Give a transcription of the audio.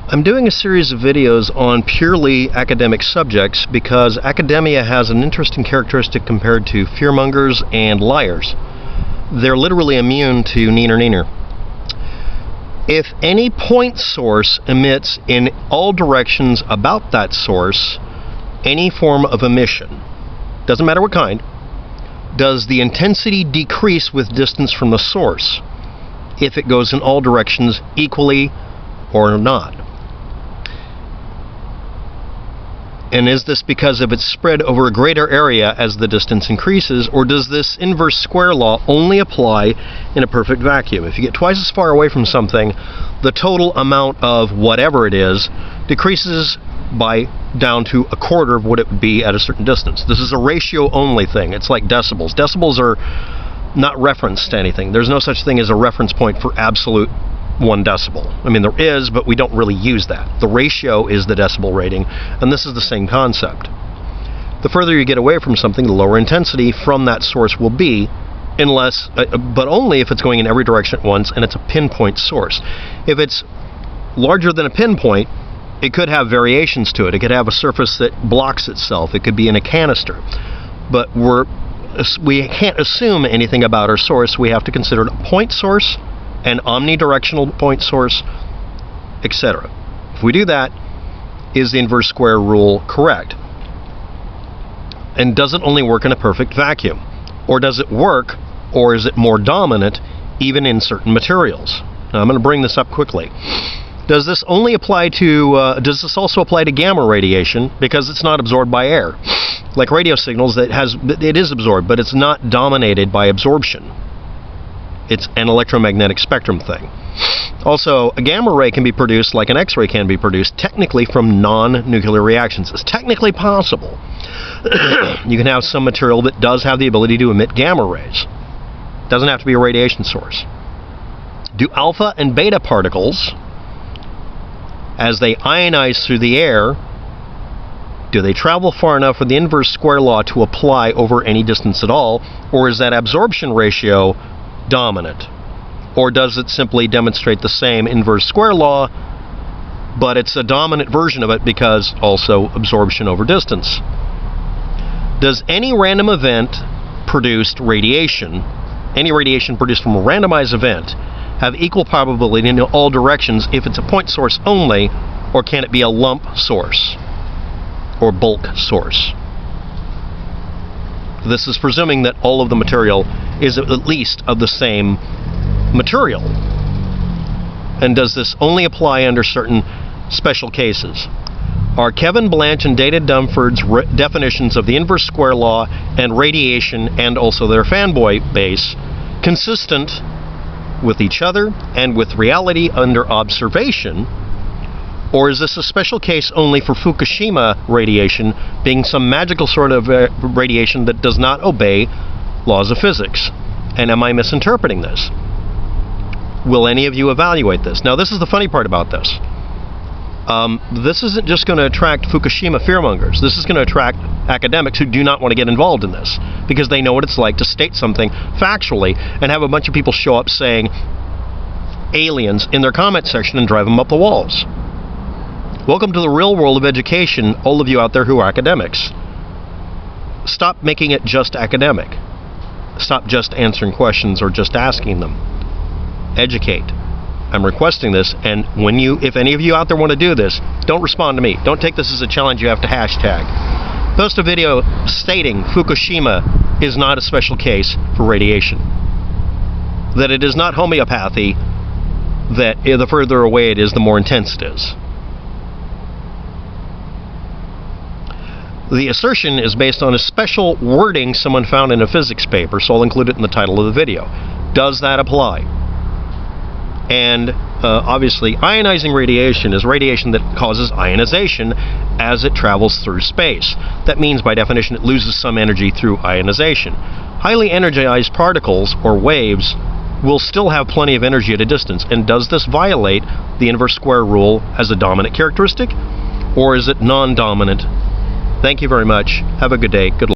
I'm doing a series of videos on purely academic subjects because academia has an interesting characteristic compared to fearmongers and liars. They're literally immune to neener neener. If any point source emits in all directions about that source any form of emission, doesn't matter what kind, does the intensity decrease with distance from the source if it goes in all directions equally or not? And is this because of its spread over a greater area as the distance increases, or does this inverse square law only apply in a perfect vacuum? If you get twice as far away from something, the total amount of whatever it is decreases by down to a quarter of what it would be at a certain distance. This is a ratio only thing. It's like decibels. Decibels are not referenced to anything. There's no such thing as a reference point for absolute 1 decibel. I mean, there is, but we don't really use that. The ratio is the decibel rating, and this is the same concept. The further you get away from something, the lower intensity from that source will be, unless, but only if it's going in every direction at once and it's a pinpoint source. If it's larger than a pinpoint, it could have variations to it. It could have a surface that blocks itself. It could be in a canister. But we can't assume anything about our source. We have to consider it a point source, an omnidirectional point source, etc. If we do that, is the inverse square rule correct? And does it only work in a perfect vacuum? Or does it work, or is it more dominant even in certain materials? Now, I'm going to bring this up quickly. Does this only apply to, does this also apply to gamma radiation because it's not absorbed by air? Like radio signals, it is absorbed, but it's not dominated by absorption. It's an electromagnetic spectrum thing. Also, a gamma ray can be produced like an X-ray can be produced, technically from non-nuclear reactions. It's technically possible. You can have some material that does have the ability to emit gamma rays. It doesn't have to be a radiation source. Do alpha and beta particles, as they ionize through the air, do they travel far enough for the inverse square law to apply over any distance at all, or is that absorption ratio dominant? Or does it simply demonstrate the same inverse square law, but it's a dominant version of it because also absorption over distance? Does any random event produced radiation, any radiation produced from a randomized event, have equal probability in all directions if it's a point source only, or can it be a lump source or bulk source? This is presuming that all of the material is at least of the same material. And does this only apply under certain special cases? Are Kevin Blanch and Data Dunford's definitions of the inverse square law and radiation, and also their fanboy base, consistent with each other and with reality under observation? Or is this a special case only for Fukushima radiation being some magical sort of radiation that does not obey laws of physics? And am I misinterpreting this? Will any of you evaluate this? Now, this is the funny part about this. This isn't just going to attract Fukushima fearmongers. This is going to attract academics who do not want to get involved in this because they know what it's like to state something factually and have a bunch of people show up saying aliens in their comment section and drive them up the walls. Welcome to the real world of education, all of you out there who are academics. Stop making it just academic. Stop just answering questions or just asking them. Educate. I'm requesting this, and if any of you out there want to do this, don't respond to me. Don't take this as a challenge you have to hashtag. Post a video stating Fukushima is not a special case for radiation. That it is not homeopathy, that the further away it is, the more intense it is. The assertion is based on a special wording someone found in a physics paper, so I'll include it in the title of the video. Does that apply? And obviously, ionizing radiation is radiation that causes ionization as it travels through space. That means, by definition, it loses some energy through ionization. Highly energized particles, or waves, will still have plenty of energy at a distance. And does this violate the inverse square rule as a dominant characteristic? Or is it non-dominant? Thank you very much. Have a good day. Good luck.